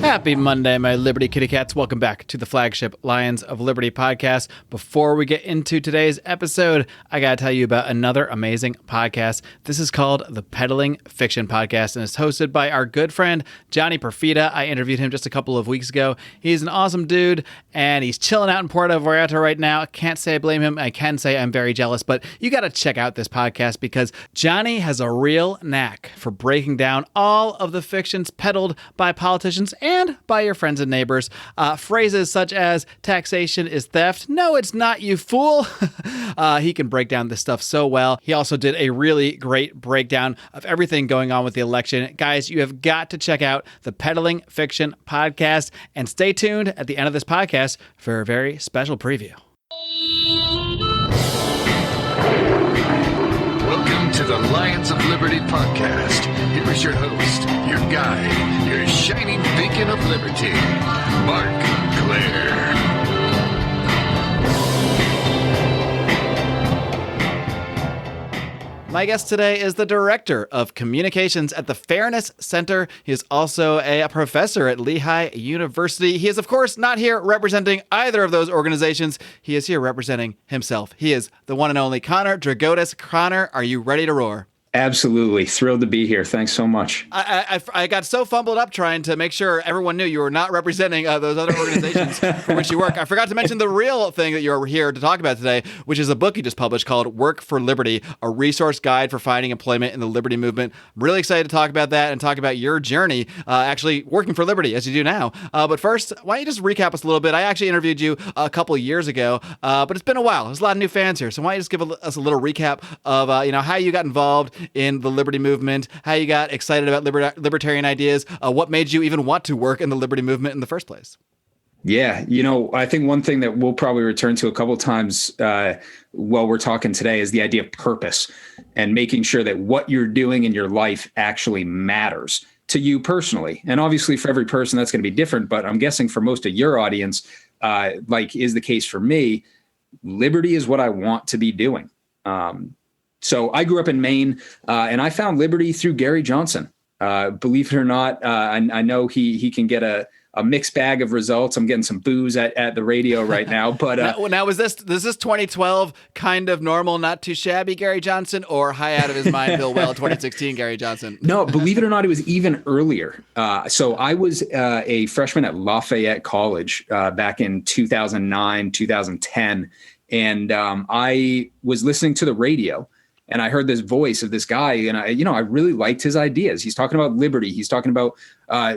Happy Monday, my Liberty kitty cats. Welcome back to the flagship Lions of Liberty podcast. Before we get into today's episode, I got to tell you about another amazing podcast. This is called the Peddling Fiction Podcast, and it's hosted by our good friend, Johnny Perfida. I interviewed him just a couple of weeks ago. He's an awesome dude, and he's chilling out in Puerto Vallarta right now. I can't say I blame him. I can say I'm very jealous, but you got to check out this podcast because Johnny has a real knack for breaking down all of the fictions peddled by politicians and by your friends and neighbors. Phrases such as taxation is theft. No, it's not, you fool. He can break down this stuff so well. He also did a really great breakdown of everything going on with the election. Guys, you have got to check out the Peddling Fiction Podcast and stay tuned at the end of this podcast for a very special preview. Welcome to the Lions of Liberty podcast. Here is your host, your guide, your shining beacon of liberty, Marc Clair. My guest today is the director of communications at the Fairness Center. He is also a professor at Lehigh University. He is, of course, not here representing either of those organizations. He is here representing himself. He is the one and only Connor Drigotas. Connor, are you ready to roar? Absolutely. Thrilled to be here. Thanks so much. I got so fumbled up trying to make sure everyone knew you were not representing those other organizations for which you work. I forgot to mention the real thing that you're here to talk about today, which is a book you just published called Work for Liberty, a resource guide for finding employment in the liberty movement. I'm really excited to talk about that and talk about your journey actually working for liberty as you do now. But first, why don't you just recap us a little bit? I actually interviewed you a couple of years ago, but it's been a while. There's a lot of new fans here. So why don't you just give us a little recap of how you got involved in the liberty movement, how you got excited about libertarian ideas, what made you even want to work in the liberty movement in the first place? Yeah, I think one thing that we'll probably return to a couple of times while we're talking today is the idea of purpose and making sure that what you're doing in your life actually matters to you personally. And obviously for every person that's going to be different, but I'm guessing for most of your audience, like is the case for me, liberty is what I want to be doing. So I grew up in Maine, and I found liberty through Gary Johnson. Believe it or not, I know he can get a mixed bag of results. I'm getting some boos at the radio right now. But now is this 2012 kind of normal, not too shabby Gary Johnson, or high out of his mind Bill Well 2016 Gary Johnson? No, believe it or not, it was even earlier. So I was a freshman at Lafayette College back in 2009, 2010, and I was listening to the radio. And I heard this voice of this guy, and I really liked his ideas. He's talking about liberty. He's talking about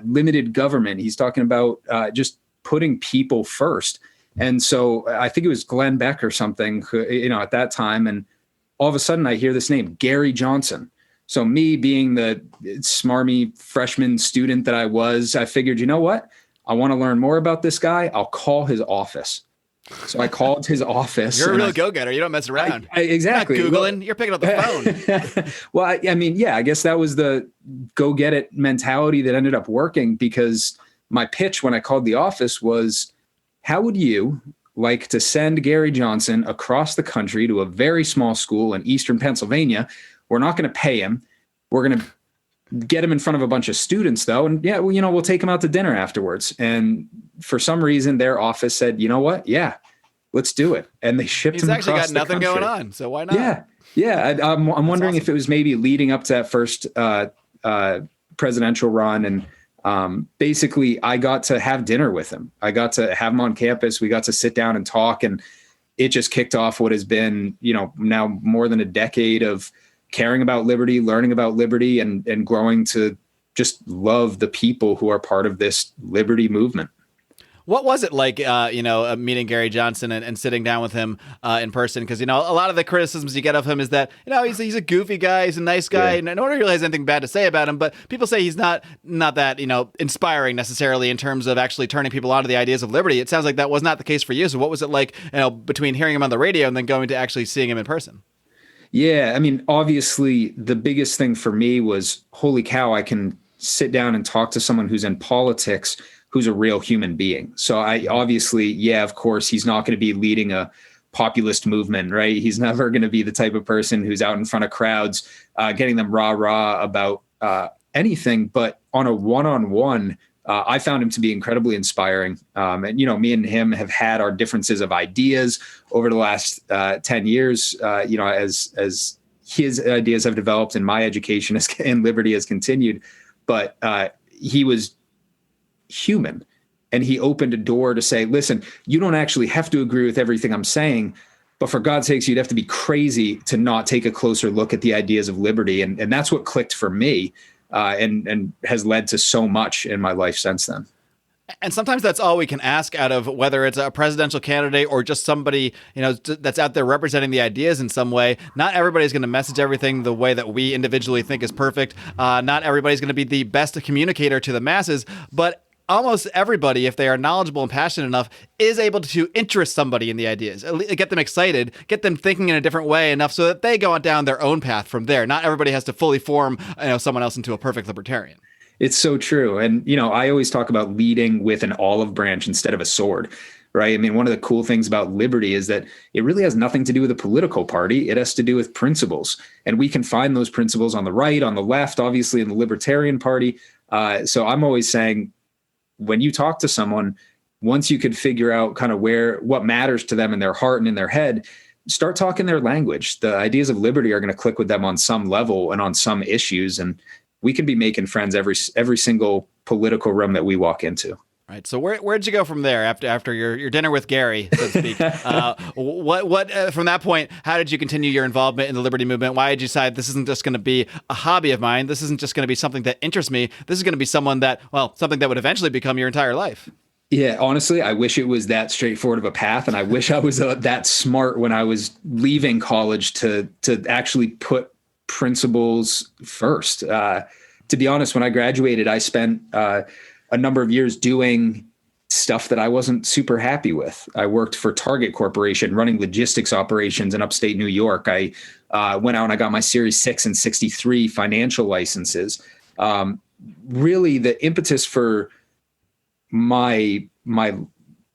limited government. He's talking about just putting people first. And so I think it was Glenn Beck or something, at that time. And all of a sudden I hear this name, Gary Johnson. So me being the smarmy freshman student that I was, I figured, you know what? I want to learn more about this guy. I'll call his office. So I called his office. You're a real go-getter. You don't mess around. Exactly. You're not Googling. You're picking up the phone. Well, I guess that was the go-get-it mentality that ended up working, because my pitch when I called the office was, how would you like to send Gary Johnson across the country to a very small school in Eastern Pennsylvania? We're not going to pay him. We're going to get him in front of a bunch of students, though. And we'll take him out to dinner afterwards. And for some reason, their office said, you know what? Yeah, let's do it. And they shipped him across the country. He's actually got nothing going on, so why not? Yeah. I'm wondering if it was maybe leading up to that first presidential run. And basically, I got to have dinner with him. I got to have him on campus. We got to sit down and talk. And it just kicked off what has been, now more than a decade of caring about liberty, learning about liberty, and growing to just love the people who are part of this liberty movement. What was it like, meeting Gary Johnson and sitting down with him in person? Because, a lot of the criticisms you get of him is that, he's a goofy guy, he's a nice guy, and no one really has anything bad to say about him, but people say he's not that, inspiring necessarily in terms of actually turning people onto the ideas of liberty. It sounds like that was not the case for you. So what was it like, between hearing him on the radio and then going to actually seeing him in person? Yeah, obviously the biggest thing for me was, holy cow, I can sit down and talk to someone who's in politics, who's a real human being. So of course, he's not going to be leading a populist movement, right? He's never going to be the type of person who's out in front of crowds, getting them rah-rah about anything. But on a one-on-one I found him to be incredibly inspiring. And, me and him have had our differences of ideas over the last 10 years, as his ideas have developed and my education and liberty has continued. But he was human, and he opened a door to say, listen, you don't actually have to agree with everything I'm saying, but for God's sakes, you'd have to be crazy to not take a closer look at the ideas of liberty. And that's what clicked for me, and has led to so much in my life since then. And sometimes that's all we can ask out of whether it's a presidential candidate or just somebody, that's out there representing the ideas in some way. Not everybody's going to message everything the way that we individually think is perfect. Not everybody's going to be the best communicator to the masses, but almost everybody, if they are knowledgeable and passionate enough, is able to interest somebody in the ideas, get them excited, get them thinking in a different way enough so that they go on down their own path from there. Not everybody has to fully form, someone else into a perfect libertarian. It's so true. And, I always talk about leading with an olive branch instead of a sword, right? I mean, one of the cool things about liberty is that it really has nothing to do with a political party. It has to do with principles. And we can find those principles on the right, on the left, obviously in the Libertarian Party. So I'm always saying, when you talk to someone, once you could figure out kind of what matters to them in their heart and in their head, start talking their language. The ideas of liberty are going to click with them on some level and on some issues. And we can be making friends every single political room that we walk into. Right. So where'd you go from there after your dinner with Gary, so to speak? What from that point, how did you continue your involvement in the liberty movement? Why did you decide this isn't just going to be a hobby of mine? This isn't just going to be something that interests me. This is going to be something that would eventually become your entire life. Yeah, honestly, I wish it was that straightforward of a path. And I wish I was that smart when I was leaving college to actually put principles first. To be honest, when I graduated, I spent a number of years doing stuff that I wasn't super happy with. I worked for Target Corporation running logistics operations in upstate New York. I went out and I got my Series 6 and 63 financial licenses. Really, the impetus for my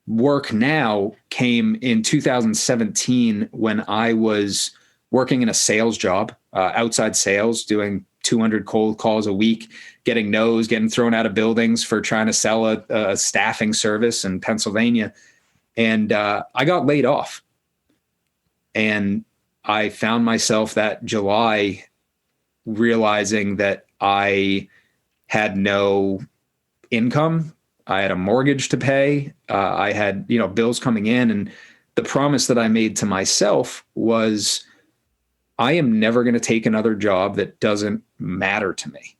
work now came in 2017 when I was working in a sales job, outside sales, doing 200 cold calls a week, getting no's, getting thrown out of buildings for trying to sell a staffing service in Pennsylvania. And I got laid off. And I found myself that July realizing that I had no income. I had a mortgage to pay. I had, bills coming in. And the promise that I made to myself was, I am never going to take another job that doesn't matter to me.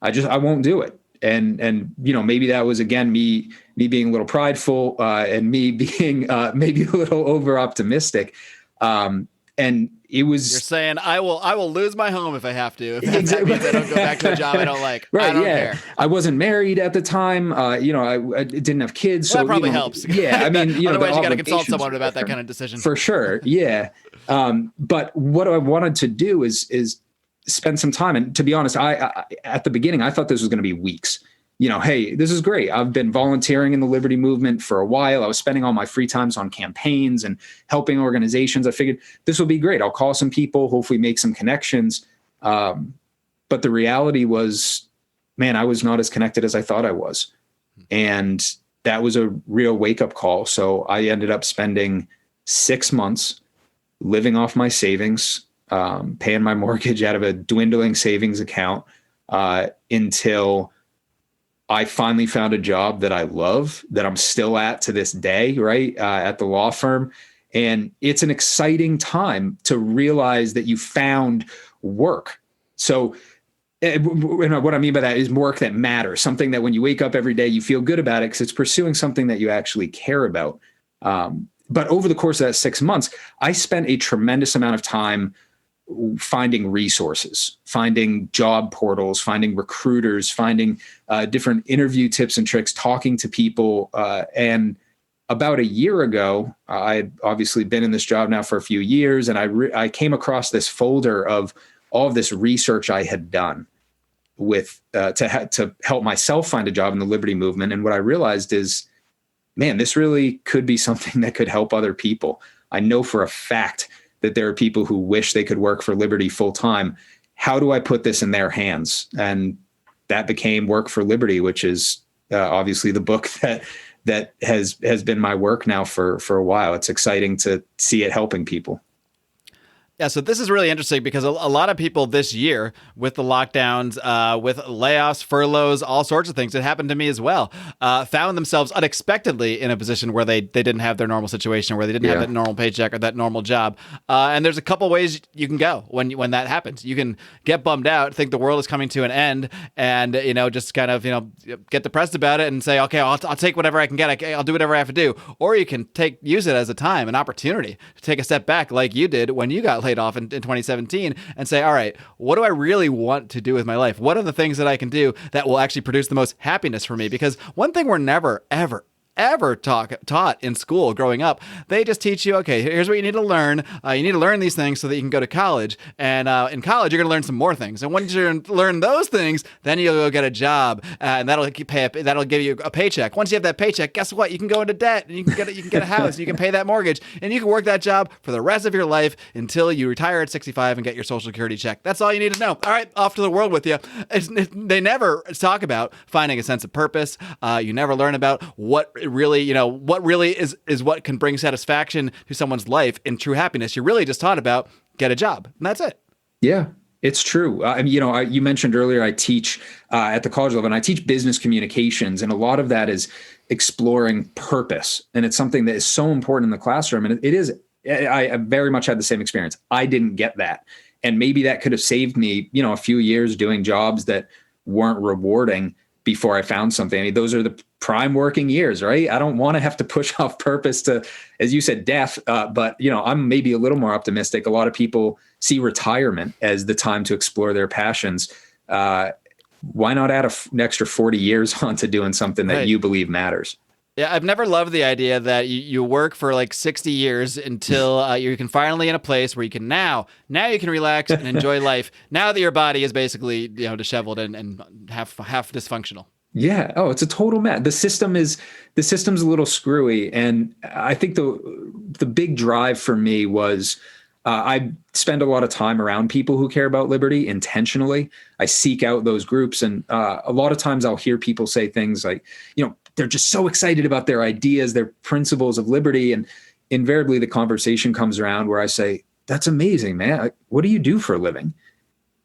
I won't do it. And maybe that was, again, me being a little prideful, and me being maybe a little over optimistic. And it was, you're saying I will lose my home if I have to. If that means I don't go back to a job I don't like. Right, I don't care. I wasn't married at the time. I didn't have kids. Well, so that probably helps. Yeah. I mean, otherwise you got to consult someone about that kind of decision. For sure. Yeah. But what I wanted to do is spend some time. And to be honest, I at the beginning, I thought this was going to be weeks. Hey, this is great. I've been volunteering in the liberty movement for a while. I was spending all my free times on campaigns and helping organizations. I figured this will be great. I'll call some people, hopefully make some connections. But the reality was, man, I was not as connected as I thought I was. And that was a real wake-up call. So I ended up spending 6 months living off my savings, paying my mortgage out of a dwindling savings account, until I finally found a job that I love, that I'm still at to this day, right? At the law firm. And it's an exciting time to realize that you found work. So what I mean by that is work that matters, something that when you wake up every day, you feel good about it because it's pursuing something that you actually care about. But over the course of that 6 months, I spent a tremendous amount of time finding resources, finding job portals, finding recruiters, finding different interview tips and tricks, talking to people. And about a year ago, I had obviously been in this job now for a few years, and I came across this folder of all of this research I had done with to help myself find a job in the liberty movement. And what I realized is, man, this really could be something that could help other people. I know for a fact that there are people who wish they could work for liberty full time. How do I put this in their hands? And that became Work for Liberty, which is obviously the book that has been my work now for a while. It's exciting to see it helping people. Yeah, so this is really interesting because a lot of people this year with the lockdowns, with layoffs, furloughs, all sorts of things, it happened to me as well, found themselves unexpectedly in a position where they didn't have their normal situation, where they didn't have that normal paycheck or that normal job. And there's a couple ways you can go when that happens. You can get bummed out, think the world is coming to an end, and just kind of get depressed about it and say, okay, I'll take whatever I can get. I'll do whatever I have to do. Or you can use it as a time, an opportunity to take a step back, like you did when you got laid off in 2017, and say, all right, what do I really want to do with my life? What are the things that I can do that will actually produce the most happiness for me? Because one thing we're never, ever taught in school growing up, they just teach you, okay, here's what you need to learn. You need to learn these things so that you can go to college. And in college, you're going to learn some more things. And once you learn those things, then you'll go get a job, and that'll give you a paycheck. Once you have that paycheck, guess what? You can go into debt, and you can get a house, and you can pay that mortgage, and you can work that job for the rest of your life until you retire at 65 and get your Social Security check. That's all you need to know. All right, off to the world with you. They never talk about finding a sense of purpose. You never learn about what really is what can bring satisfaction to someone's life and true happiness. You're really just taught about get a job, and that's it. Yeah, it's true. You mentioned earlier, I teach at the college level, and I teach business communications, and a lot of that is exploring purpose. And it's something that is so important in the classroom. And it is, I very much had the same experience. I didn't get that. And maybe that could have saved me, a few years doing jobs that weren't rewarding before I found something. I mean, those are the prime working years, right? I don't want to have to push off purpose to, as you said, death. But I'm maybe a little more optimistic. A lot of people see retirement as the time to explore their passions. Why not add an extra 40 years onto doing something that you believe matters? Yeah, I've never loved the idea that you work for like 60 years until you can finally in a place where you can now you can relax and enjoy life. Now that your body is basically disheveled and half dysfunctional. Yeah. Oh, it's a total mess. The system's a little screwy, and I think the big drive for me was I spend a lot of time around people who care about liberty intentionally. I seek out those groups, and a lot of times I'll hear people say things like, they're just so excited about their ideas, their principles of liberty. And invariably the conversation comes around where I say, that's amazing, man. What do you do for a living?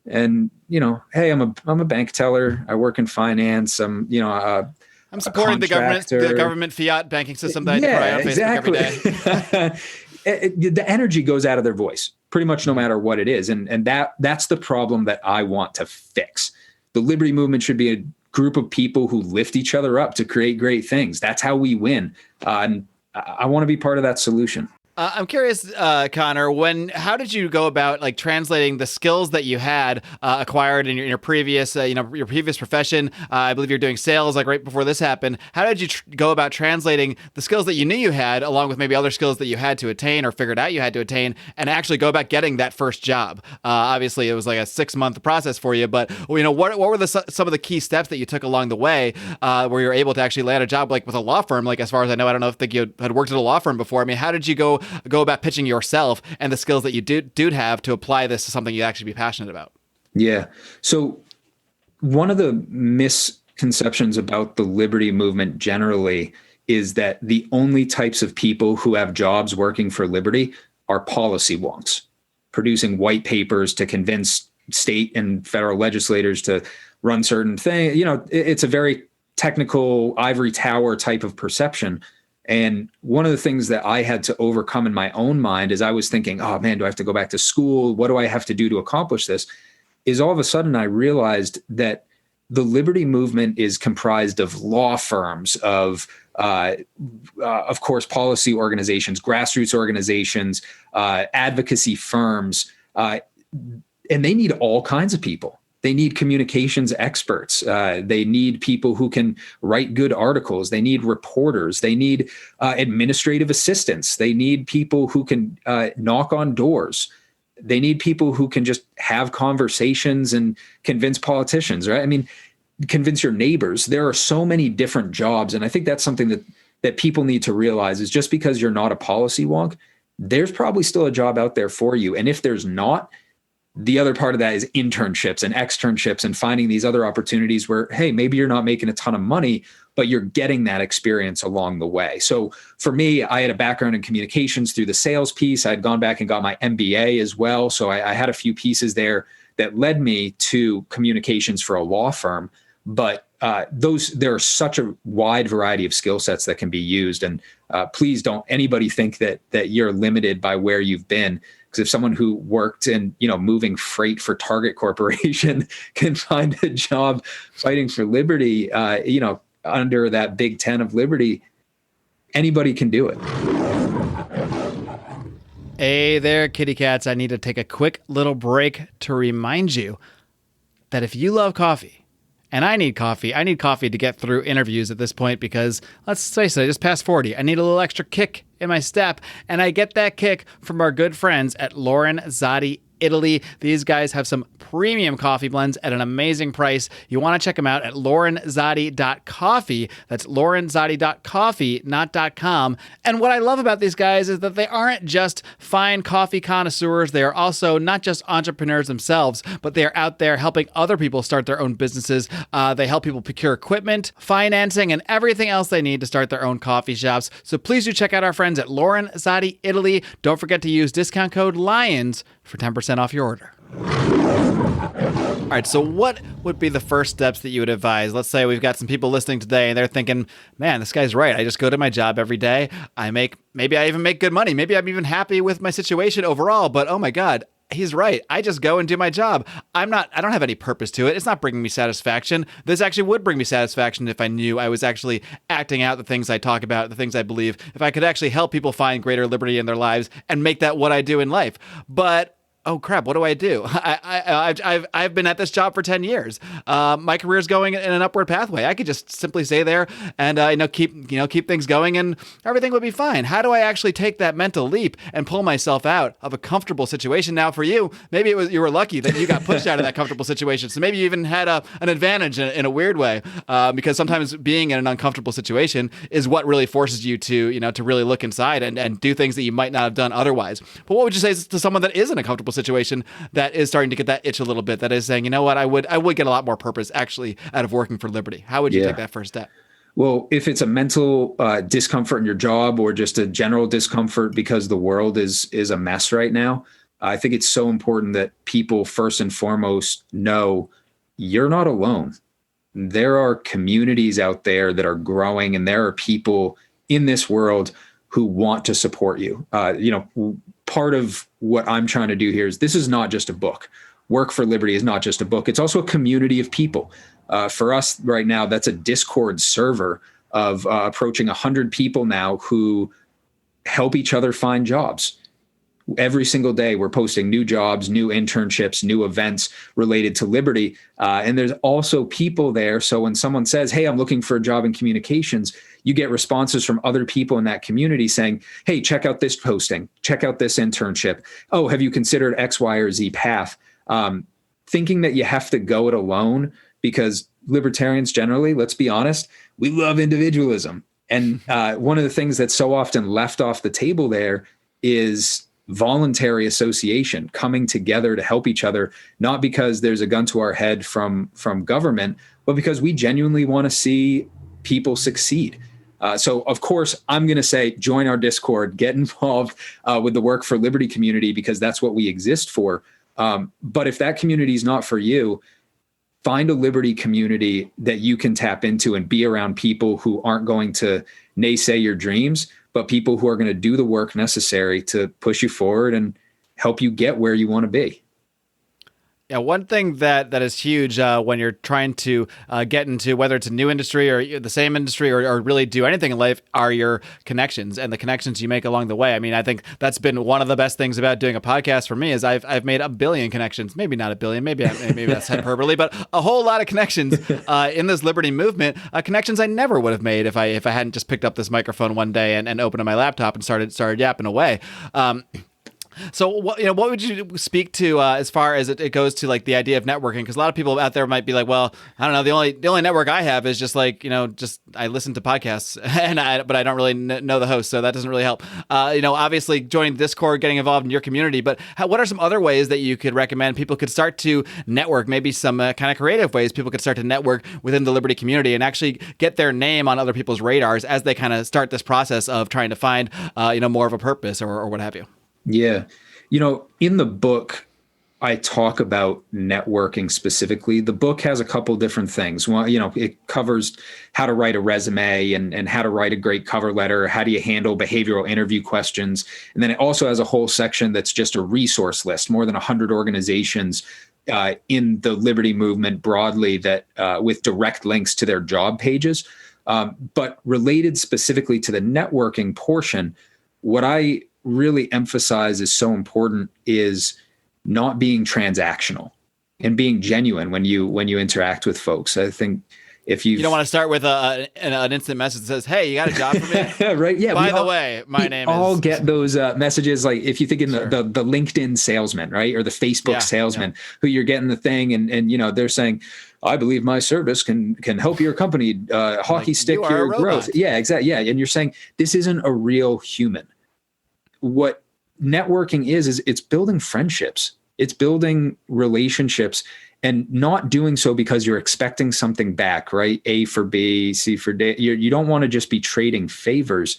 And, hey, I'm a bank teller. I work in finance. I'm supporting the government fiat banking system that I try on Facebook every day. The energy goes out of their voice pretty much no matter what it is. And that's the problem that I want to fix. The liberty movement should be a group of people who lift each other up to create great things. That's how we win. And I want to be part of that solution. I'm curious, Connor, how did you go about translating the skills that you had acquired in your previous, your previous profession? I believe you're doing sales right before this happened. How did you go about translating the skills that you knew you had, along with maybe other skills that you had to attain or figured out you had to attain, and actually go about getting that first job? Obviously, it was like a 6-month process for you, but what were some of the key steps that you took along the way where you're able to actually land a job with a law firm? As far as I know, I don't know if you had worked at a law firm before. I mean, how did you go about pitching yourself and the skills that you do have to apply this to something you actually be passionate about? Yeah. So one of the misconceptions about the liberty movement generally is that the only types of people who have jobs working for liberty are policy wonks, producing white papers to convince state and federal legislators to run certain things. It's a very technical ivory tower type of perception. And one of the things that I had to overcome in my own mind is I was thinking, oh man, do I have to go back to school? What do I have to do to accomplish this? Is all of a sudden I realized that the liberty movement is comprised of law firms, of course, policy organizations, grassroots organizations, advocacy firms, and they need all kinds of people. They need communications experts. They need people who can write good articles. They need reporters. They need administrative assistants. They need people who can knock on doors. They need people who can just have conversations and convince politicians, right? I mean, convince your neighbors. There are so many different jobs. And I think that's something that people need to realize is just because you're not a policy wonk, there's probably still a job out there for you. And if there's not, The other part of that is internships and externships and finding these other opportunities where, hey, maybe you're not making a ton of money, but you're getting that experience along the way. So for me, I had a background in communications through the sales piece. I'd gone back and got my MBA as well. So I had a few pieces there that led me to communications for a law firm. But there are such a wide variety of skill sets that can be used. And please don't anybody think that you're limited by where you've been. Because if someone who worked in, moving freight for Target Corporation can find a job fighting for liberty, under that Big Ten of liberty, anybody can do it. Hey there, kitty cats. I need to take a quick little break to remind you that if you love coffee, and I need coffee to get through interviews at this point because, let's face it, I just passed 40. I need a little extra kick in my step, and I get that kick from our good friends at Lorenzotti Italy. These guys have some premium coffee blends at an amazing price. You want to check them out at lorenzotti.coffee. That's lorenzotti.coffee, not .com. And what I love about these guys is that they aren't just fine coffee connoisseurs. They are also not just entrepreneurs themselves, but they are out there helping other people start their own businesses. They help people procure equipment, financing, and everything else they need to start their own coffee shops. So please do check out our friends at Lorenzotti Italy. Don't forget to use discount code LIONS for 10% off your order. All right, so what would be the first steps that you would advise? Let's say we've got some people listening today and they're thinking, man, this guy's right. I just go to my job every day. Maybe I even make good money. Maybe I'm even happy with my situation overall, but oh my God, he's right. I just go and do my job. I don't have any purpose to it. It's not bringing me satisfaction. This actually would bring me satisfaction if I knew I was actually acting out the things I talk about, the things I believe, if I could actually help people find greater liberty in their lives and make that what I do in life. But oh crap, what do I do? I've been at this job for 10 years. My career's going in an upward pathway. I could just simply stay there and keep things going and everything would be fine. How do I actually take that mental leap and pull myself out of a comfortable situation? Now for you, maybe you were lucky that you got pushed out of that comfortable situation. So maybe you even had an advantage in a weird way, because sometimes being in an uncomfortable situation is what really forces you to really look inside and do things that you might not have done otherwise. But what would you say to someone that is in a comfortable situation that is starting to get that itch a little bit, that is saying, you know what, I would get a lot more purpose actually out of working for liberty? How would you take that first step? Well, if it's a mental discomfort in your job or just a general discomfort because the world is a mess right now, I think it's so important that people first and foremost know you're not alone. There are communities out there that are growing, and there are people in this world who want to support you. Part of what I'm trying to do here is this is not just a book. Work for Liberty is not just a book. It's also a community of people. For us right now, that's a Discord server of approaching 100 people now who help each other find jobs. Every single day, we're posting new jobs, new internships, new events related to Liberty. And there's also people there. So when someone says, hey, I'm looking for a job in communications, you get responses from other people in that community saying, hey, check out this posting, check out this internship. Oh, have you considered X, Y, or Z path? Thinking that you have to go it alone, because libertarians generally, let's be honest, we love individualism. And one of the things that's so often left off the table there is voluntary association, coming together to help each other, not because there's a gun to our head from government, but because we genuinely want to see people succeed. So of course, I'm going to say, join our Discord, get involved with the Work for Liberty community, because that's what we exist for. But if that community is not for you, find a Liberty community that you can tap into and be around people who aren't going to naysay your dreams, but people who are going to do the work necessary to push you forward and help you get where you want to be. Yeah, one thing that is huge when you're trying to get into, whether it's a new industry or the same industry or really do anything in life, are your connections and the connections you make along the way. I mean, I think that's been one of the best things about doing a podcast for me is I've made 1 billion connections, maybe not 1 billion, maybe that's hyperbole, but a whole lot of connections in this liberty movement, connections I never would have made if I hadn't just picked up this microphone one day and opened up my laptop and started yapping away. So what would you speak to as far as it goes to like the idea of networking? Because a lot of people out there might be like, well, I don't know, the only network I have is just like, just I listen to podcasts but I don't really know the host, so that doesn't really help. Obviously joining Discord, getting involved in your community, but what are some other ways that you could recommend people could start to network? Maybe some kind of creative ways people could start to network within the Liberty community and actually get their name on other people's radars as they kind of start this process of trying to find more of a purpose or what have you. Yeah. In the book, I talk about networking specifically. The book has a couple different things. Well, it covers how to write a resume and how to write a great cover letter. How do you handle behavioral interview questions? And then it also has a whole section that's just a resource list, more than 100 organizations in the Liberty movement broadly that with direct links to their job pages. But related specifically to the networking portion, what I really emphasize is so important is not being transactional and being genuine when you interact with folks. I think if you don't want to start with an instant message that says, "Hey, you got a job for me?" Right? Yeah. By the way, my name is. All get those messages. Like if you think in the LinkedIn salesman, right, or the Facebook salesman, who you're getting the thing, and they're saying, "I believe my service can help your company hockey stick your growth." Yeah, exactly. Yeah, and you're saying this isn't a real human. What networking is it's building friendships. It's building relationships and not doing so because you're expecting something back, right? A for B, C for D. You don't want to just be trading favors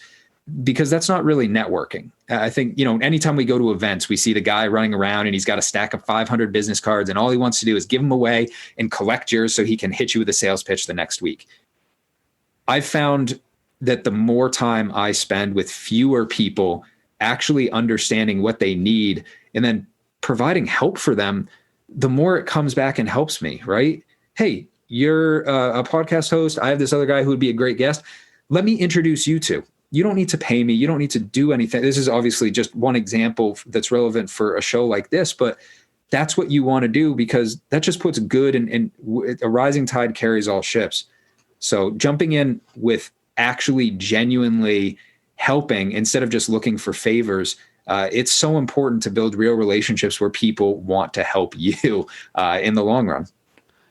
because that's not really networking. I think, anytime we go to events, we see the guy running around and he's got a stack of 500 business cards and all he wants to do is give them away and collect yours so he can hit you with a sales pitch the next week. I've found that the more time I spend with fewer people actually understanding what they need and then providing help for them, the more it comes back and helps me, right? Hey, you're a podcast host. I have this other guy who would be a great guest. Let me introduce you to. You don't need to pay me. You don't need to do anything. This is obviously just one example that's relevant for a show like this, but that's what you want to do because that just puts good and a rising tide carries all ships. So jumping in with actually genuinely helping instead of just looking for favors. It's so important to build real relationships where people want to help you in the long run.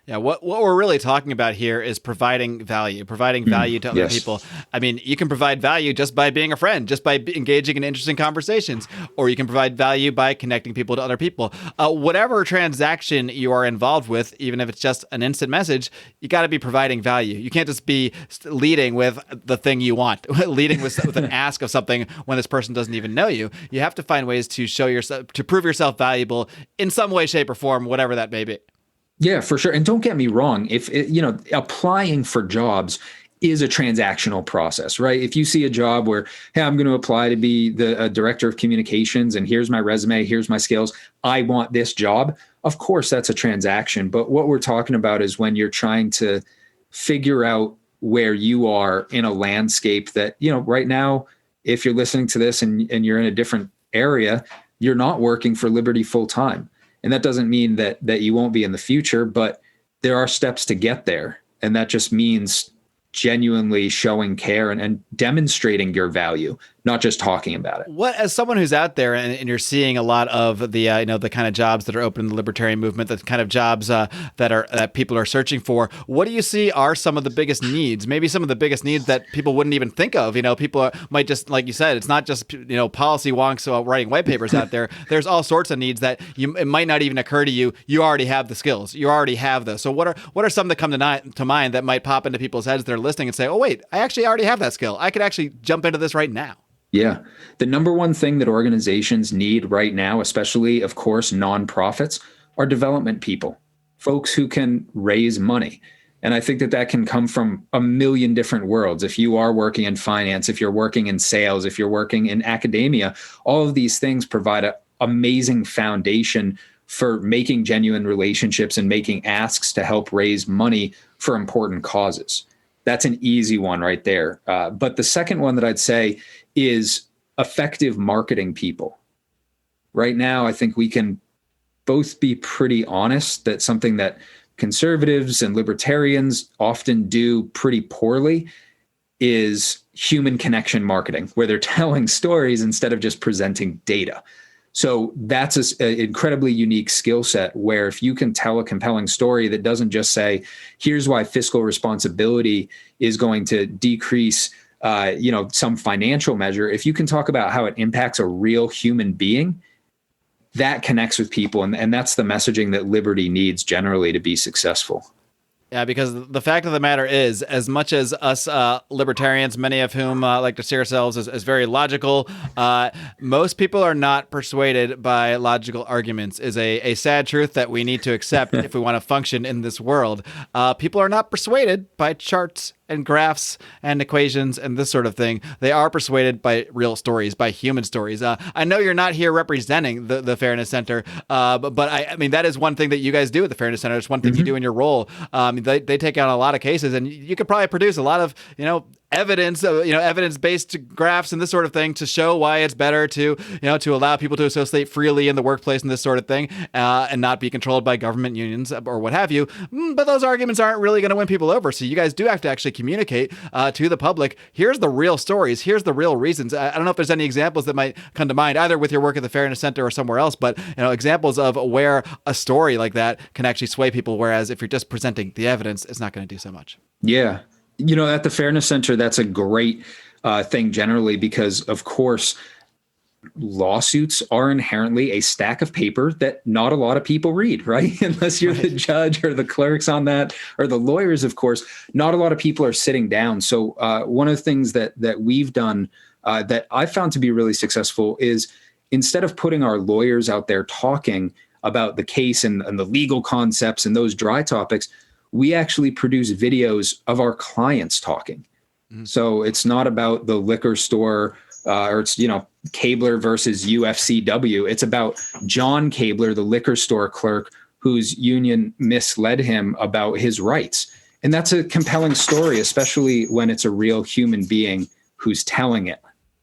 Yeah, what we're really talking about here is providing value to other people. I mean, you can provide value just by being a friend, just by engaging in interesting conversations, or you can provide value by connecting people to other people. Whatever transaction you are involved with, even if it's just an instant message, you got to be providing value. You can't just be leading with the thing you want, leading with an ask of something when this person doesn't even know you. You have to find ways to show yourself, to prove yourself valuable in some way, shape, or form, whatever that may be. Yeah, for sure. And don't get me wrong. If applying for jobs is a transactional process, right? If you see a job where, hey, I'm going to apply to be the director of communications and here's my resume, here's my skills, I want this job. Of course, that's a transaction. But what we're talking about is when you're trying to figure out where you are in a landscape that, right now, if you're listening to this and you're in a different area, you're not working for Liberty full time. And that doesn't mean that you won't be in the future, but there are steps to get there. And that just means genuinely showing care and demonstrating your value, not just talking about it. What, as someone who's out there and you're seeing a lot of the the kind of jobs that are open in the libertarian movement, the kind of jobs that people are searching for, what do you see are some of the biggest needs? Maybe some of the biggest needs that people wouldn't even think of. People might just, like you said, it's not just policy wonks writing white papers out there. There's all sorts of needs that it might not even occur to you. You already have the skills. You already have those. So what are some that come to mind that might pop into people's heads that are listening and say, oh wait, I actually already have that skill. I could actually jump into this right now. Yeah. The number one thing that organizations need right now, especially, of course, nonprofits, are development people, folks who can raise money. And I think that can come from a million different worlds. If you are working in finance, if you're working in sales, if you're working in academia, all of these things provide an amazing foundation for making genuine relationships and making asks to help raise money for important causes. That's an easy one right there. But the second one that I'd say is effective marketing people. Right now, I think we can both be pretty honest that something that conservatives and libertarians often do pretty poorly is human connection marketing, where they're telling stories instead of just presenting data. So that's an incredibly unique skill set where if you can tell a compelling story that doesn't just say, here's why fiscal responsibility is going to decrease, some financial measure. If you can talk about how it impacts a real human being, that connects with people. And that's the messaging that Liberty needs generally to be successful. Yeah, because the fact of the matter is, as much as us libertarians, many of whom like to see ourselves as very logical, most people are not persuaded by logical arguments, is a sad truth that we need to accept if we want to function in this world. People are not persuaded by charts and graphs and equations and this sort of thing. They are persuaded by real stories, by human stories. I know you're not here representing the Fairness Center, but I mean, that is one thing that you guys do at the Fairness Center. It's one thing you do in your role. They take on a lot of cases, and you could probably produce a lot of, evidence-based graphs and this sort of thing to show why it's better to allow people to associate freely in the workplace and this sort of thing, and not be controlled by government unions or what have you. But those arguments aren't really going to win people over. So you guys do have to actually communicate to the public. Here's the real stories. Here's the real reasons. I don't know if there's any examples that might come to mind, either with your work at the Fairness Center or somewhere else, but examples of where a story like that can actually sway people. Whereas if you're just presenting the evidence, it's not going to do so much. Yeah. At the Fairness Center, that's a great thing generally because, of course, lawsuits are inherently a stack of paper that not a lot of people read, right? Unless you're the judge or the clerks on that or the lawyers, of course, not a lot of people are sitting down. So one of the things that we've done that I found to be really successful is instead of putting our lawyers out there talking about the case and the legal concepts and those dry topics, we actually produce videos of our clients talking. Mm-hmm. So it's not about the liquor store or it's, Cabler versus UFCW. It's about John Cabler, the liquor store clerk whose union misled him about his rights. And that's a compelling story, especially when it's a real human being who's telling it.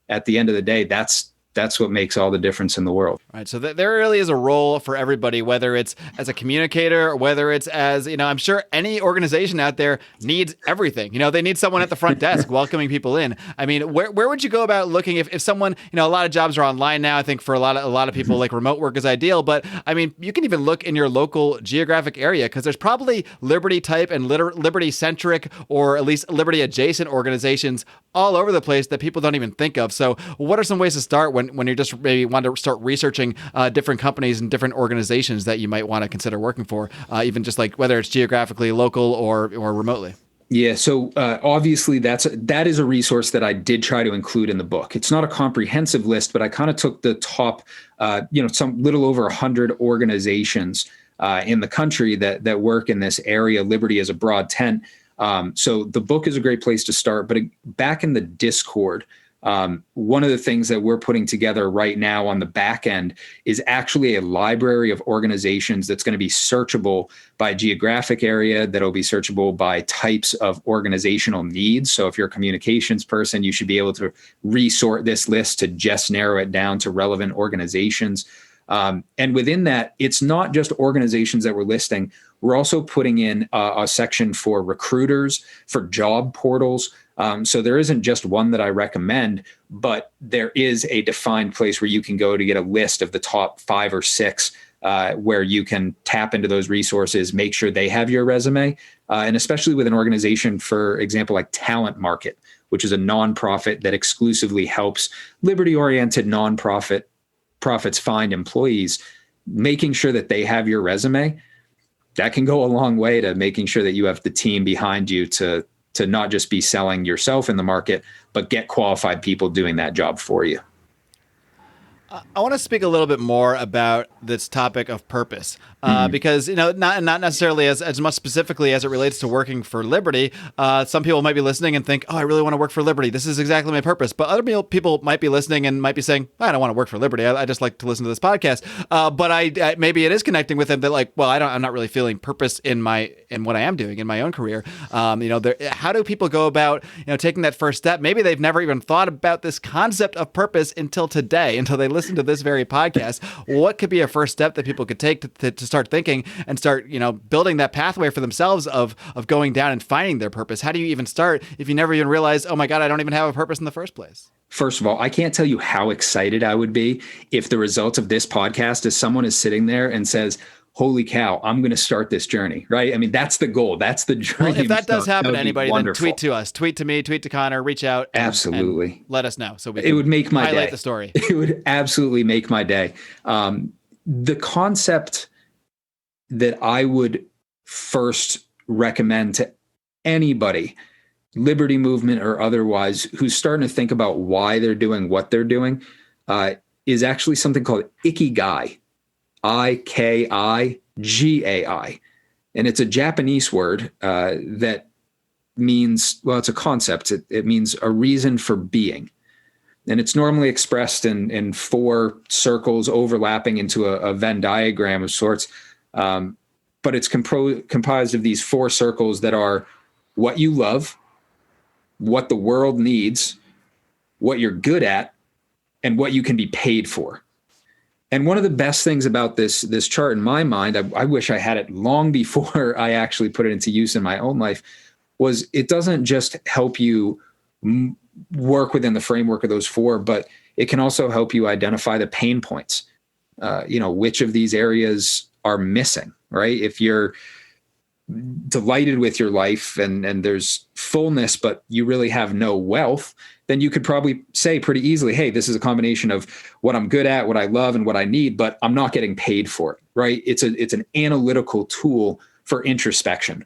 At the end of the day, that's what makes all the difference in the world. Right. So there really is a role for everybody, whether it's as a communicator or whether it's as, I'm sure any organization out there needs everything. They need someone at the front desk welcoming people in. I mean, where would you go about looking if someone, a lot of jobs are online now. I think for a lot of people, like remote work is ideal. But I mean, you can even look in your local geographic area because there's probably Liberty type and Liberty centric or at least Liberty adjacent organizations all over the place that people don't even think of. So what are some ways to start when you just maybe want to start researching different companies and different organizations that you might want to consider working for, even just like whether it's geographically local or remotely? Yeah. So obviously that is a resource that I did try to include in the book. It's not a comprehensive list, but I kind of took the top, some little over 100 organizations in the country that work in this area. Liberty is a broad tent. So the book is a great place to start, but back in the Discord, one of the things that we're putting together right now on the back end is actually a library of organizations that's going to be searchable by geographic area, that'll be searchable by types of organizational needs. So if you're a communications person, you should be able to resort this list to just narrow it down to relevant organizations. And within that, it's not just organizations that we're listing. We're also putting in a section for recruiters, for job portals. So there isn't just one that I recommend, but there is a defined place where you can go to get a list of the top 5 or 6 where you can tap into those resources, make sure they have your resume. And especially with an organization, for example, like Talent Market, which is a nonprofit that exclusively helps liberty-oriented nonprofits find employees, making sure that they have your resume, that can go a long way to making sure that you have the team behind you to not just be selling yourself in the market, but get qualified people doing that job for you. I want to speak a little bit more about this topic of purpose, because not necessarily as much specifically as it relates to working for Liberty. Some people might be listening and think, "Oh, I really want to work for Liberty. This is exactly my purpose." But other people might be listening and might be saying, "I don't want to work for Liberty. I just like to listen to this podcast." But I maybe it is connecting with them that like, well, I'm not really feeling purpose in what I am doing in my own career. How do people go about taking that first step? Maybe they've never even thought about this concept of purpose until today, until they listen to this very podcast. What could be a first step that people could take to start thinking and start, building that pathway for themselves of going down and finding their purpose? How do you even start if you never even realize, oh my God, I don't even have a purpose in the first place? first of all, I can't tell you how excited I would be if the results of this podcast is someone is sitting there and says, holy cow, I'm going to start this journey, right? I mean, that's the goal. That's the journey. Well, if that does happen to anybody, then wonderful. tweet to us, tweet to me, tweet to Connor, reach out. Absolutely. And let us know. So it would make my highlight day. The story. It would absolutely make my day. The concept that I would first recommend to anybody, liberty movement or otherwise, who's starting to think about why they're doing what they're doing, is actually something called ikigai. Ikigai. And it's a Japanese word that means, well, it's a concept. It means a reason for being. And it's normally expressed in four circles overlapping into a Venn diagram of sorts. But it's comprised of these four circles that are what you love, what the world needs, what you're good at, and what you can be paid for. And one of the best things about this chart in my mind, I wish I had it long before I actually put it into use in my own life, was it doesn't just help you work within the framework of those four, but it can also help you identify the pain points. Which of these areas are missing, right? If you're delighted with your life and there's fullness, but you really have no wealth, then you could probably say pretty easily, hey, this is a combination of what I'm good at, what I love, and what I need, but I'm not getting paid for it, right? It's an analytical tool for introspection.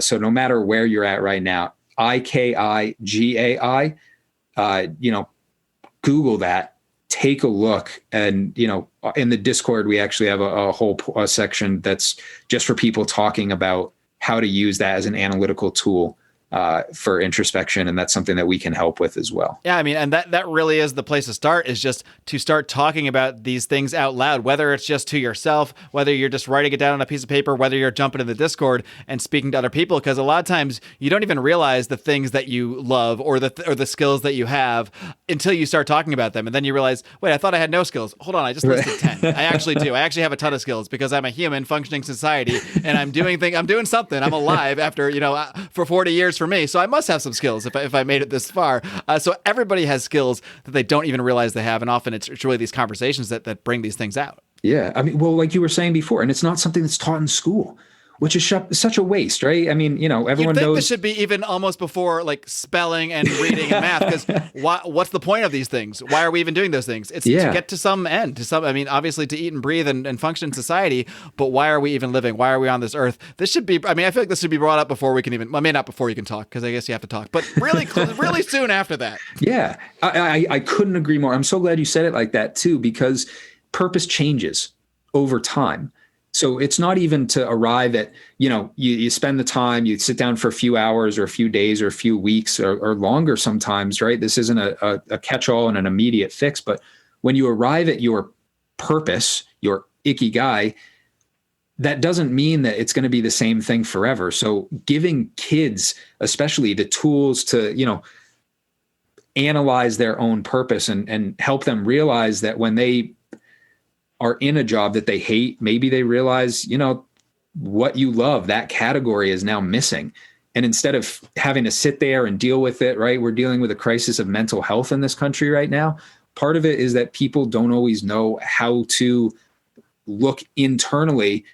So no matter where you're at right now, IKIGAI, Google that, take a look. And, in the Discord, we actually have a whole section that's just for people talking about how to use that as an analytical tool for introspection. And that's something that we can help with as well. Yeah, I mean, and that really is the place to start, is just to start talking about these things out loud, whether it's just to yourself, whether you're just writing it down on a piece of paper, whether you're jumping in the Discord and speaking to other people, because a lot of times you don't even realize the things that you love or the skills that you have until you start talking about them. And then you realize, wait, I thought I had no skills. Hold on, I just listed 10. I actually do. I actually have a ton of skills because I'm a human functioning in society and I'm doing something. I'm alive after, for 40 years for me. So I must have some skills if I made it this far. So everybody has skills that they don't even realize they have. And often it's really these conversations that bring these things out. Yeah. I mean, well, like you were saying before, and it's not something that's taught in school, which is such a waste, right? I mean, everyone knows. This should be even almost before like spelling and reading and math, because what's the point of these things? Why are we even doing those things? It's to get to some end, obviously to eat and breathe and function in society, but why are we even living? Why are we on this earth? This should be, I feel like this should be brought up before we can even, not before you can talk, because I guess you have to talk, but really, really soon after that. Yeah, I couldn't agree more. I'm so glad you said it like that too, because purpose changes over time. So it's not even to arrive at, you spend the time, you sit down for a few hours or a few days or a few weeks or longer sometimes, right? This isn't a catch-all and an immediate fix, but when you arrive at your purpose, your ikigai, that doesn't mean that it's going to be the same thing forever. So giving kids, especially, the tools to, analyze their own purpose and help them realize that when they are in a job that they hate, maybe they realize, what you love, that category is now missing. And instead of having to sit there and deal with it, right? We're dealing with a crisis of mental health in this country right now. Part of it is that people don't always know how to look internally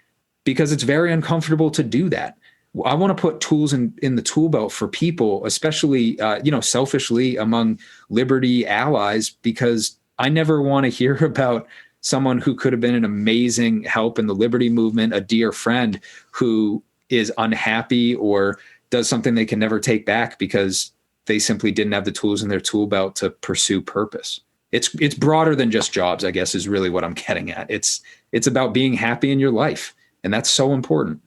because it's very uncomfortable to do that. I want to put tools in the tool belt for people, especially, selfishly among liberty allies, because I never want to hear about someone who could have been an amazing help in the liberty movement, a dear friend who is unhappy or does something they can never take back because they simply didn't have the tools in their tool belt to pursue purpose. It's broader than just jobs, I guess, is really what I'm getting at. It's about being happy in your life. And that's so important.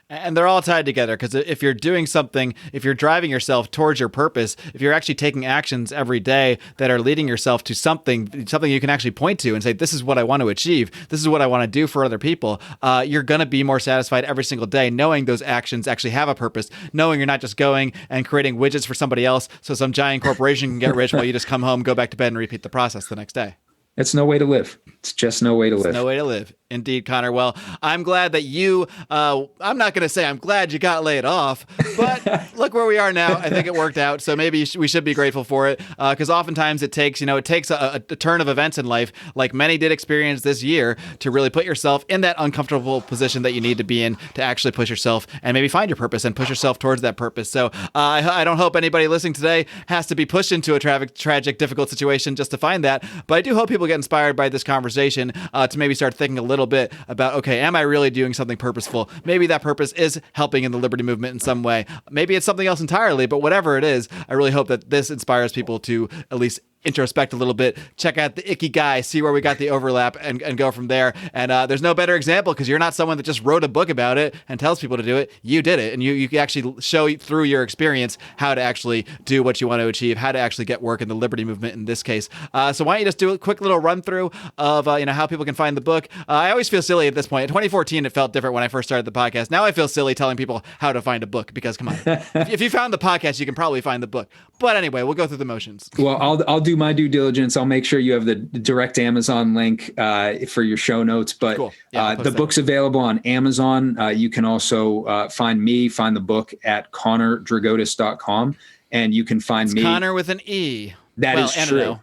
And they're all tied together, because if you're doing something, if you're driving yourself towards your purpose, if you're actually taking actions every day that are leading yourself to something you can actually point to and say, this is what I want to achieve, this is what I want to do for other people, you're going to be more satisfied every single day knowing those actions actually have a purpose, knowing you're not just going and creating widgets for somebody else so some giant corporation can get rich while you just come home, go back to bed, and repeat the process the next day. It's no way to live. It's just no way to live. No way to live. Indeed, Connor. Well, I'm glad that you, I'm not going to say I'm glad you got laid off, but look where we are now. I think it worked out. So maybe we should be grateful for it, because oftentimes it takes a turn of events in life, like many did experience this year, to really put yourself in that uncomfortable position that you need to be in to actually push yourself and maybe find your purpose and push yourself towards that purpose. So I don't hope anybody listening today has to be pushed into a tragic, difficult situation just to find that. But I do hope people get inspired by this conversation to maybe start thinking a little bit about, okay, am I really doing something purposeful? Maybe that purpose is helping in the liberty movement in some way. Maybe it's something else entirely, but whatever it is, I really hope that this inspires people to at least introspect a little bit, check out the icky guy, see where we got the overlap, and go from there. And there's no better example, because you're not someone that just wrote a book about it and tells people to do it. You did it, and you can actually show through your experience how to actually do what you want to achieve, how to actually get work in the liberty movement in this case. So why don't you just do a quick little run through of how people can find the book. I always feel silly at this point. In 2014, it felt different when I first started the podcast. Now I feel silly telling people how to find a book, because come on, if you found the podcast, you can probably find the book. But anyway, we'll go through the motions. Well, I'll do my due diligence. I'll make sure you have the direct Amazon link for your show notes. But cool. The book's available on Amazon. You can also find the book at ConnorDrigotas.com, and you can find me. Connor with an E. That is true. Conner.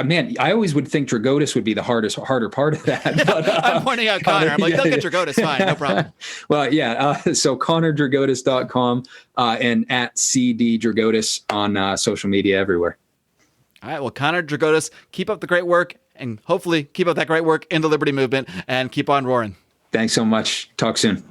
Man, I always would think Drigotas would be the harder part of that. But, I'm pointing out Connor. I'm like, they'll get Drigotas, fine, no problem. Well, yeah. So ConnorDrigotas.com and at CDDrigotas on social media everywhere. All right. Well, Connor Drigotas, keep up the great work, and hopefully keep up that great work in the liberty movement, and keep on roaring. Thanks so much. Talk soon.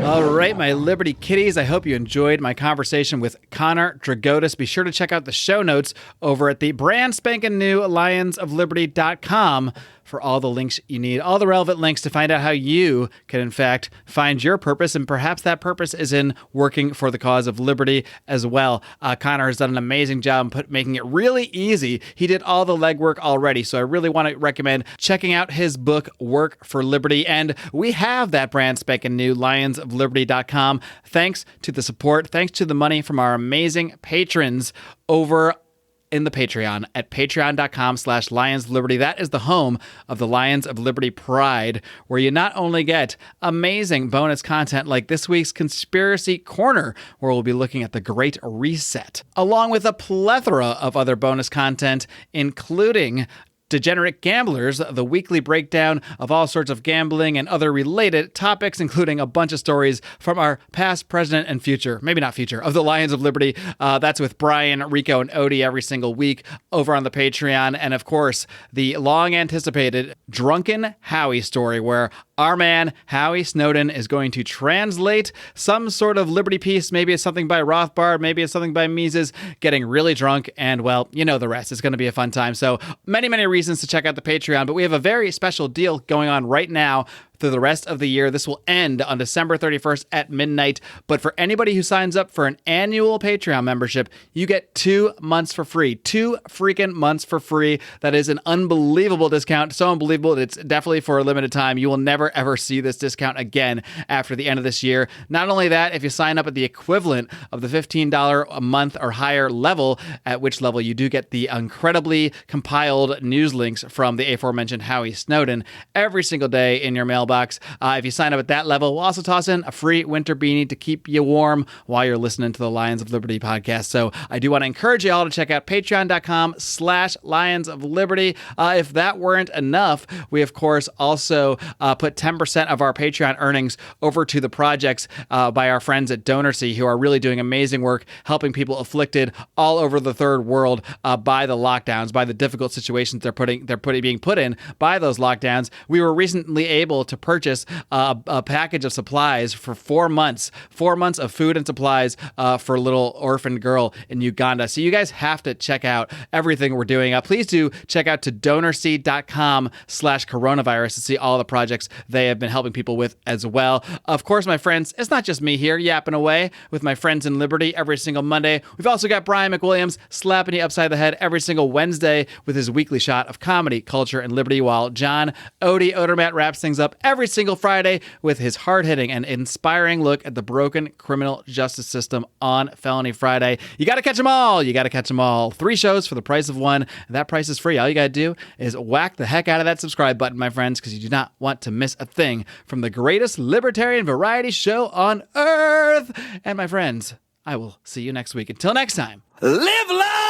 All right, my Liberty Kitties, I hope you enjoyed my conversation with Connor Drigotas. Be sure to check out the show notes over at the brand spanking new lionsofliberty.com for all the links you need, all the relevant links to find out how you can, in fact, find your purpose. And perhaps that purpose is in working for the cause of liberty as well. Connor has done an amazing job making it really easy. He did all the legwork already. So I really want to recommend checking out his book, Work for Liberty. And we have that brand spanking new lionsofliberty.com. Thanks to the support, thanks to the money from our amazing patrons over in the Patreon at patreon.com/Lions of Liberty. That is the home of the Lions of Liberty Pride, where you not only get amazing bonus content like this week's Conspiracy Corner, where we'll be looking at the Great Reset, along with a plethora of other bonus content, including Degenerate Gamblers, the weekly breakdown of all sorts of gambling and other related topics, including a bunch of stories from our past, present, and future, maybe not future, of the Lions of Liberty. That's with Brian, Rico, and Odie every single week over on the Patreon. And of course, the long-anticipated Drunken Howie story, where our man, Howie Snowden, is going to translate some sort of liberty piece. Maybe it's something by Rothbard, maybe it's something by Mises, getting really drunk, and well, you know the rest. It's going to be a fun time. So many reasons to check out the Patreon, but we have a very special deal going on right now through the rest of the year. This will end on December 31st at midnight. But for anybody who signs up for an annual Patreon membership, you get 2 months for free. 2 freaking months for free. That is an unbelievable discount. So unbelievable. It's definitely for a limited time. You will never, ever see this discount again after the end of this year. Not only that, if you sign up at the equivalent of the $15 a month or higher level, at which level you do get the incredibly compiled news links from the aforementioned Howie Snowden every single day in your mailbox. If you sign up at that level, we'll also toss in a free winter beanie to keep you warm while you're listening to the Lions of Liberty podcast. So I do want to encourage you all to check out patreon.com/Lions of Liberty. If that weren't enough, we of course also put 10% of our Patreon earnings over to the projects by our friends at DonorSee, who are really doing amazing work helping people afflicted all over the third world by the lockdowns, by the difficult situations they're being put in by those lockdowns. We were recently able to purchase a package of supplies for 4 months of food and supplies for a little orphan girl in Uganda. So you guys have to check out everything we're doing. Please do check out to donorseed.com/coronavirus to see all the projects they have been helping people with as well. Of course, my friends, it's not just me here yapping away with my friends in Liberty every single Monday. We've also got Brian McWilliams slapping you upside the head every single Wednesday with his weekly shot of comedy, culture, and liberty, while John Odie Odermatt wraps things up every single Friday with his hard-hitting and inspiring look at the broken criminal justice system on Felony Friday. You got to catch them all. You got to catch them all. 3 shows for the price of 1. That price is free. All you got to do is whack the heck out of that subscribe button, my friends, because you do not want to miss a thing from the greatest libertarian variety show on earth. And my friends, I will see you next week. Until next time, Live long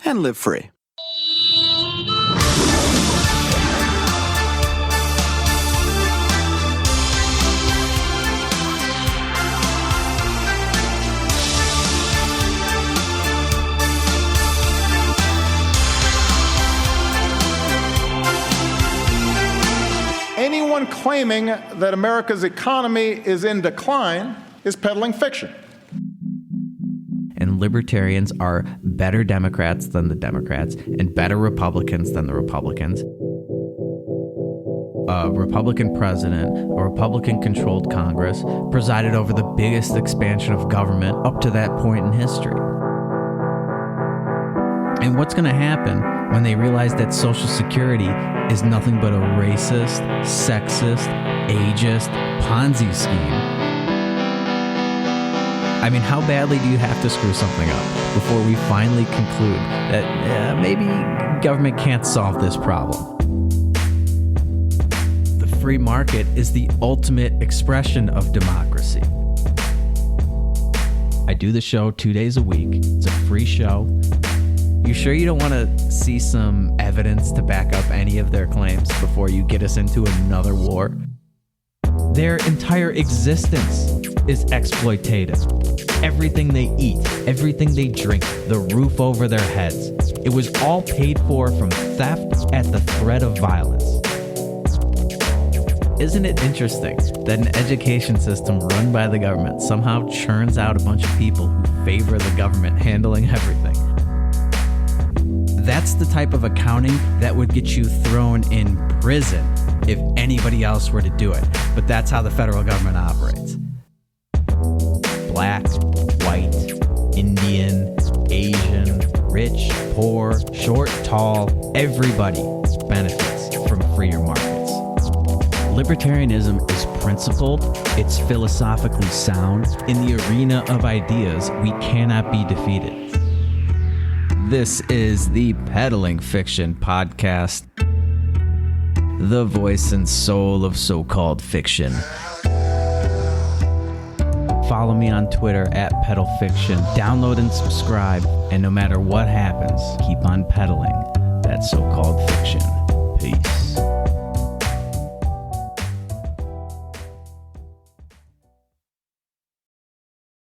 and live free. Anyone claiming that America's economy is in decline is peddling fiction. And libertarians are better Democrats than the Democrats and better Republicans than the Republicans. A Republican president, a Republican-controlled Congress, presided over the biggest expansion of government up to that point in history. And what's going to happen when they realize that Social Security is nothing but a racist, sexist, ageist Ponzi scheme? I mean, how badly do you have to screw something up before we finally conclude that maybe government can't solve this problem? The free market is the ultimate expression of democracy. I do the show 2 days a week. It's a free show. You sure you don't want to see some evidence to back up any of their claims before you get us into another war? Their entire existence is exploitative. Everything they eat, everything they drink, the roof over their heads, it was all paid for from theft at the threat of violence. Isn't it interesting that an education system run by the government somehow churns out a bunch of people who favor the government handling everything? That's the type of accounting that would get you thrown in prison if anybody else were to do it. But that's how the federal government operates. Black, white, Indian, Asian, rich, poor, short, tall, everybody benefits from freer markets. Libertarianism is principled, it's philosophically sound. In the arena of ideas, we cannot be defeated. This is the Peddling Fiction Podcast, the voice and soul of so-called fiction. Follow me on Twitter at PeddleFiction. Download and subscribe, and no matter what happens, keep on peddling that so-called